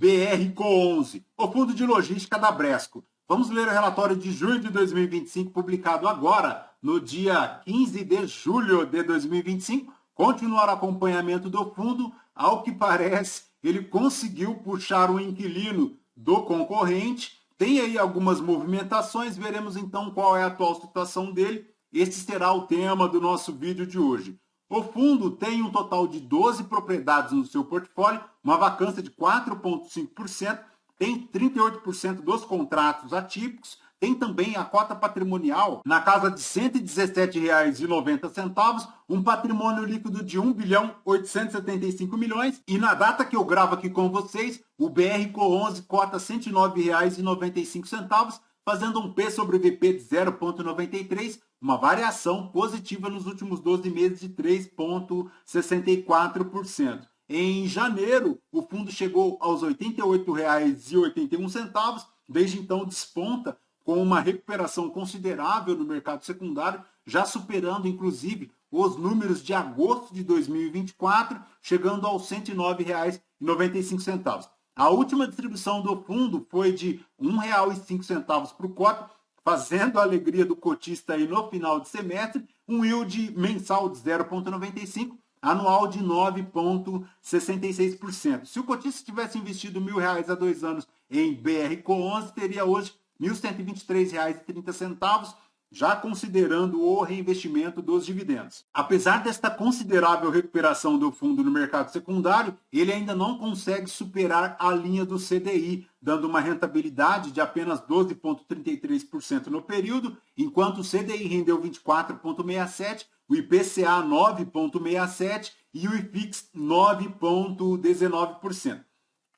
BR-CO11, o Fundo de Logística da Bresco. Vamos ler o relatório de junho de 2025, publicado agora, no dia 15 de julho de 2025. Continuar o acompanhamento do fundo. Ao que parece, ele conseguiu puxar o inquilino do concorrente. Tem aí algumas movimentações, veremos então qual é a atual situação dele. Este será o tema do nosso vídeo de hoje. O fundo tem um total de 12 propriedades no seu portfólio, uma vacância de 4,5%, tem 38% dos contratos atípicos, tem também a cota patrimonial na casa de R$ 117,90, um patrimônio líquido de 1.875 milhões, e na data que eu gravo aqui com vocês, o BR-CO11 cota R$ 109,95, fazendo um P sobre VP de 0,93, uma variação positiva nos últimos 12 meses de 3,64%. Em janeiro, o fundo chegou aos R$ 88,81, desde então desponta com uma recuperação considerável no mercado secundário, já superando inclusive os números de agosto de 2024, chegando aos R$ 109,95. A última distribuição do fundo foi de R$ 1,05 por cota, fazendo a alegria do cotista aí no final de semestre, um yield mensal de 0,95%, anual de 9,66%. Se o cotista tivesse investido R$ 1.000 há 2 anos em BR-CO11, teria hoje R$ 1.123,30, já considerando o reinvestimento dos dividendos. Apesar desta considerável recuperação do fundo no mercado secundário, ele ainda não consegue superar a linha do CDI, dando uma rentabilidade de apenas 12,33% no período, enquanto o CDI rendeu 24,67%, o IPCA 9,67% e o IFIX 9,19%.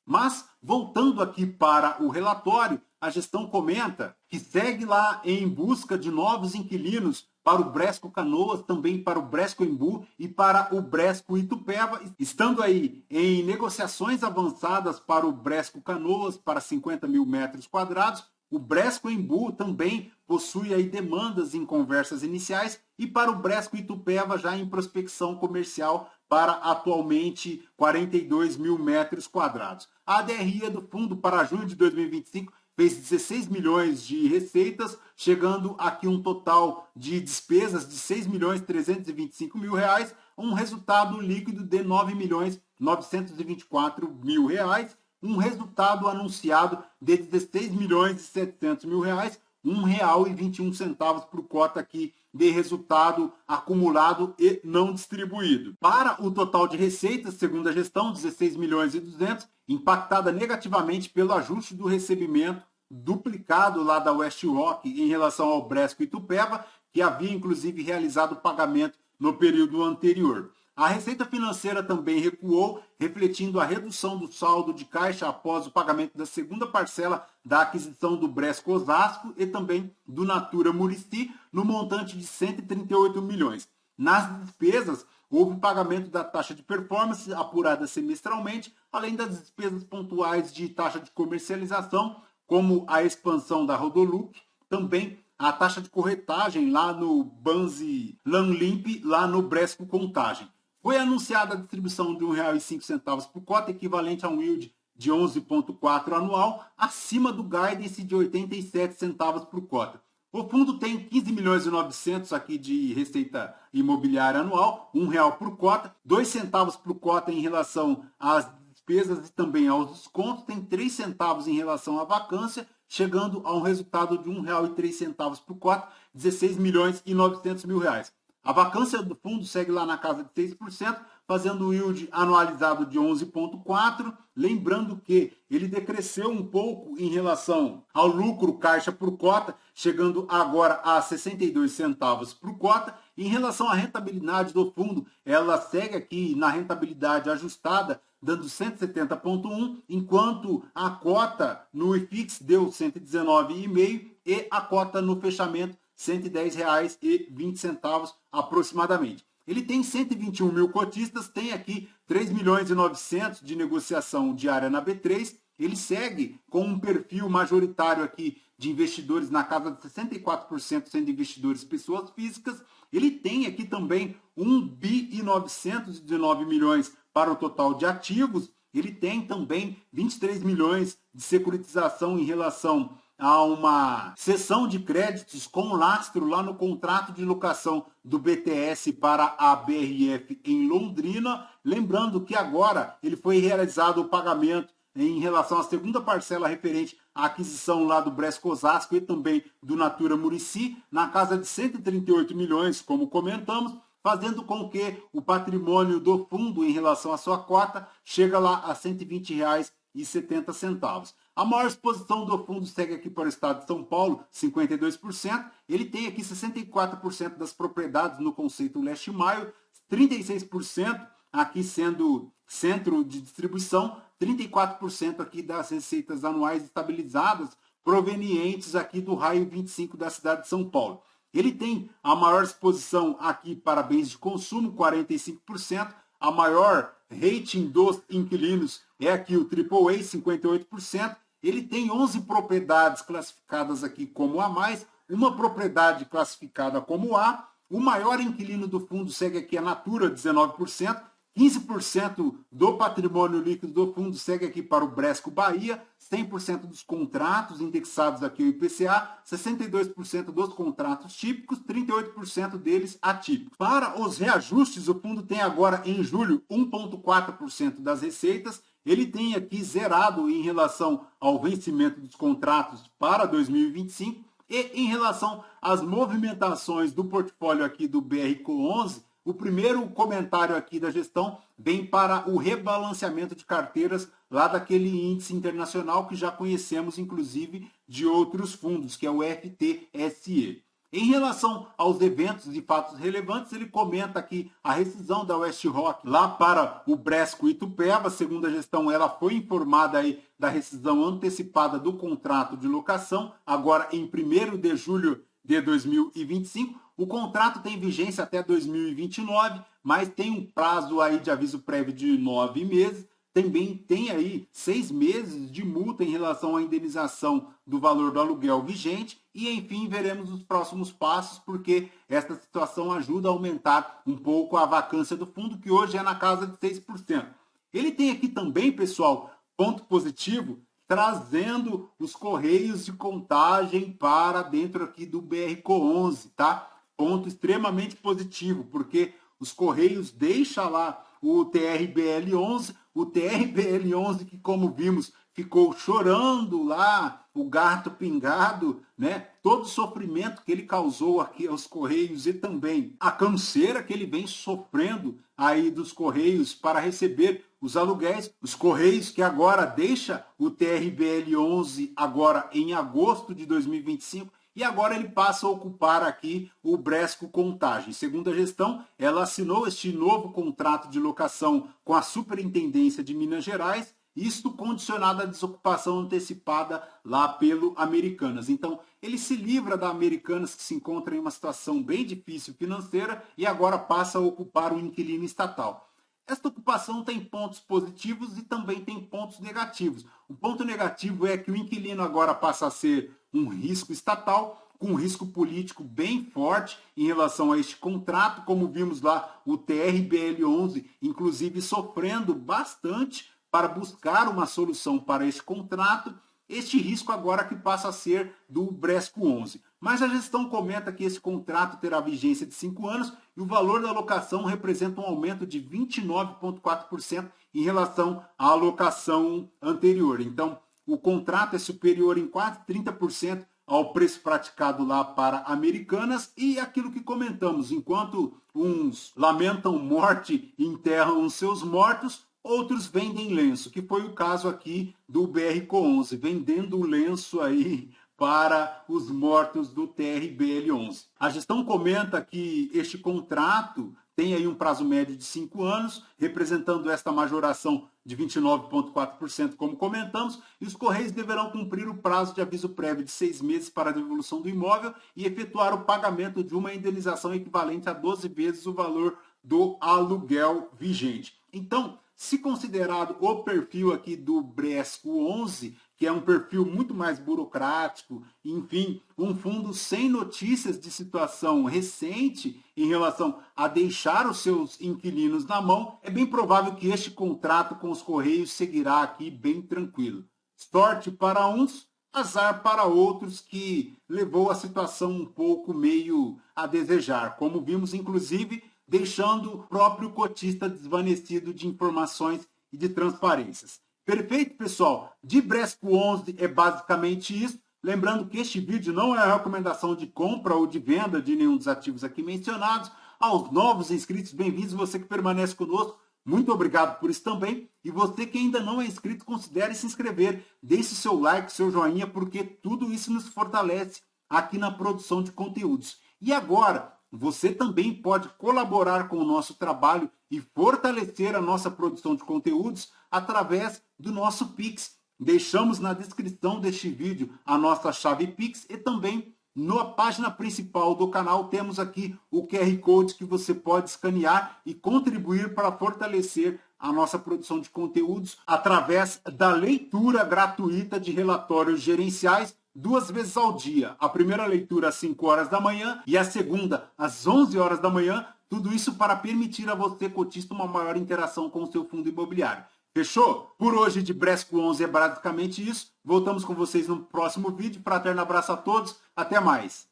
Mas, voltando aqui para o relatório, a gestão comenta que segue lá em busca de novos inquilinos para o Bresco Canoas, também para o Bresco Embu e para o Bresco Itupeva, estando aí em negociações avançadas para o Bresco Canoas, para 50 mil metros quadrados. O Bresco Embu também possui aí demandas em conversas iniciais, e para o Bresco Itupeva já em prospecção comercial para atualmente 42 mil metros quadrados. A DRE do fundo para junho de 2025 fez 16 milhões de receitas, chegando aqui um total de despesas de R$ 6.325.000, um resultado líquido de R$ 9.924.000, um resultado anunciado de R$ 16.700.000, R$ 1,21 por cota aqui de resultado acumulado e não distribuído. Para o total de receitas, segundo a gestão, 16.200.000, impactada negativamente pelo ajuste do recebimento duplicado lá da West Rock em relação ao Bresco Itupeva, que havia inclusive realizado o pagamento no período anterior. A receita financeira também recuou, refletindo a redução do saldo de caixa após o pagamento da segunda parcela da aquisição do Bresco Osasco e também do Natura Murici, no montante de 138 milhões. Nas despesas, houve o pagamento da taxa de performance apurada semestralmente, além das despesas pontuais de taxa de comercialização, como a expansão da Rodoluc, também a taxa de corretagem lá no Banzi Lanlimp, lá no Bresco Contagem. Foi anunciada a distribuição de R$ 1,05 por cota, equivalente a um yield de 11,4% anual, acima do guidance de 87 centavos por cota. O fundo tem 15.900.000 aqui de receita imobiliária anual, R$ 1,00 por cota, 2 centavos por cota em relação às despesas e também aos descontos, tem 3 centavos em relação à vacância, chegando a um resultado de R$ 1,03 por cota, R$ 16.900.000. A vacância do fundo segue lá na casa de 6%, fazendo um yield anualizado de 11,4%. Lembrando que ele decresceu um pouco em relação ao lucro caixa por cota, chegando agora a 62 centavos por cota. Em relação à rentabilidade do fundo, ela segue aqui na rentabilidade ajustada, dando 170,1%, enquanto a cota no IFIX deu 119,5% e a cota no fechamento R$ 110,20 aproximadamente. Ele tem 121 mil cotistas, tem aqui 3.900.000 de negociação diária na B3. Ele segue com um perfil majoritário aqui de investidores na casa de 64% sendo investidores pessoas físicas. Ele tem aqui também 1.919 bilhões para o total de ativos, ele tem também 23 milhões de securitização em relação a uma cessão de créditos com lastro lá no contrato de locação do BTS para a BRF em Londrina. Lembrando que agora ele foi realizado o pagamento em relação à segunda parcela referente à aquisição lá do Brest Osasco e também do Natura Murici, na casa de 138 milhões, como comentamos, fazendo com que o patrimônio do fundo em relação à sua cota chega lá a R$ 120,70. A maior exposição do fundo segue aqui para o estado de São Paulo, 52%. Ele tem aqui 64% das propriedades no conceito Leste Maio, 36% aqui sendo centro de distribuição, 34% aqui das receitas anuais estabilizadas provenientes aqui do raio 25 da cidade de São Paulo. Ele tem a maior exposição aqui para bens de consumo, 45%. A maior rating dos inquilinos é aqui o AAA, 58%. Ele tem 11 propriedades classificadas aqui como A+, uma propriedade classificada como A. O maior inquilino do fundo segue aqui a Natura, 19%. 15% do patrimônio líquido do fundo segue aqui para o Bresco Bahia, 100% dos contratos indexados aqui ao IPCA, 62% dos contratos típicos, 38% deles atípicos. Para os reajustes, o fundo tem agora em julho 1,4% das receitas. Ele tem aqui zerado em relação ao vencimento dos contratos para 2025 e em relação às movimentações do portfólio aqui do BRCO11, o primeiro comentário aqui da gestão vem para o rebalanceamento de carteiras lá daquele índice internacional que já conhecemos, inclusive, de outros fundos, que é o FTSE. Em relação aos eventos e fatos relevantes, ele comenta aqui a rescisão da West Rock lá para o Bresco Itupeva. Segundo a gestão, ela foi informada aí da rescisão antecipada do contrato de locação, agora em 1º de julho de 2025. O contrato tem vigência até 2029, mas tem um prazo aí de aviso prévio de 9 meses. Também tem aí 6 meses de multa em relação à indenização do valor do aluguel vigente. E, enfim, veremos os próximos passos, porque esta situação ajuda a aumentar um pouco a vacância do fundo, que hoje é na casa de 6%. Ele tem aqui também, pessoal, ponto positivo, trazendo os correios de contagem para dentro aqui do BRCO11, tá? Ponto extremamente positivo, porque os Correios deixam lá o TRBL11, o TRBL11 que, como vimos, ficou chorando lá, o gato pingado, né? Todo o sofrimento que ele causou aqui aos Correios e também a canseira que ele vem sofrendo aí dos Correios para receber os aluguéis. Os Correios que agora deixa o TRBL11 agora em agosto de 2025, e agora ele passa a ocupar aqui o Bresco Contagem. Segundo a gestão, ela assinou este novo contrato de locação com a Superintendência de Minas Gerais, isto condicionado à desocupação antecipada lá pelo Americanas. Então, ele se livra da Americanas, que se encontra em uma situação bem difícil financeira, e agora passa a ocupar o inquilino estatal. Esta ocupação tem pontos positivos e também tem pontos negativos. O ponto negativo é que o inquilino agora passa a ser um risco estatal, com um risco político bem forte em relação a este contrato, como vimos lá o TRBL11, inclusive sofrendo bastante para buscar uma solução para este contrato. Este risco agora que passa a ser do Bresco 11. Mas a gestão comenta que esse contrato terá vigência de 5 anos e o valor da alocação representa um aumento de 29,4% em relação à alocação anterior. Então, o contrato é superior em quase 30% ao preço praticado lá para Americanas, e aquilo que comentamos, enquanto uns lamentam morte e enterram os seus mortos, outros vendem lenço, que foi o caso aqui do BRCO11, vendendo o lenço aí para os mortos do TRBL11. A gestão comenta que este contrato tem aí um prazo médio de 5 anos, representando esta majoração de 29,4%, como comentamos, e os Correios deverão cumprir o prazo de aviso prévio de 6 meses para a devolução do imóvel e efetuar o pagamento de uma indenização equivalente a 12 vezes o valor do aluguel vigente. Então, se considerado o perfil aqui do Bresco 11, que é um perfil muito mais burocrático, enfim, um fundo sem notícias de situação recente em relação a deixar os seus inquilinos na mão, é bem provável que este contrato com os Correios seguirá aqui bem tranquilo. Sorte para uns, azar para outros, que levou a situação um pouco meio a desejar, como vimos inclusive deixando o próprio cotista desvanecido de informações e de transparências. Perfeito, pessoal? De Bresco 11 é basicamente isso. Lembrando que este vídeo não é a recomendação de compra ou de venda de nenhum dos ativos aqui mencionados. Aos novos inscritos, bem-vindos. Você que permanece conosco, muito obrigado por isso também. E você que ainda não é inscrito, considere se inscrever. Deixe seu like, seu joinha, porque tudo isso nos fortalece aqui na produção de conteúdos. E agora, você também pode colaborar com o nosso trabalho e fortalecer a nossa produção de conteúdos através do nosso Pix. Deixamos na descrição deste vídeo a nossa chave Pix e também na página principal do canal temos aqui o QR Code que você pode escanear e contribuir para fortalecer a nossa produção de conteúdos através da leitura gratuita de relatórios gerenciais 2 vezes ao dia. A primeira leitura às 5 horas da manhã e a segunda às 11 horas da manhã. Tudo isso para permitir a você, cotista, uma maior interação com o seu fundo imobiliário. Fechou? Por hoje de Bresco 11 é basicamente isso. Voltamos com vocês no próximo vídeo. Fraterno abraço a todos. Até mais.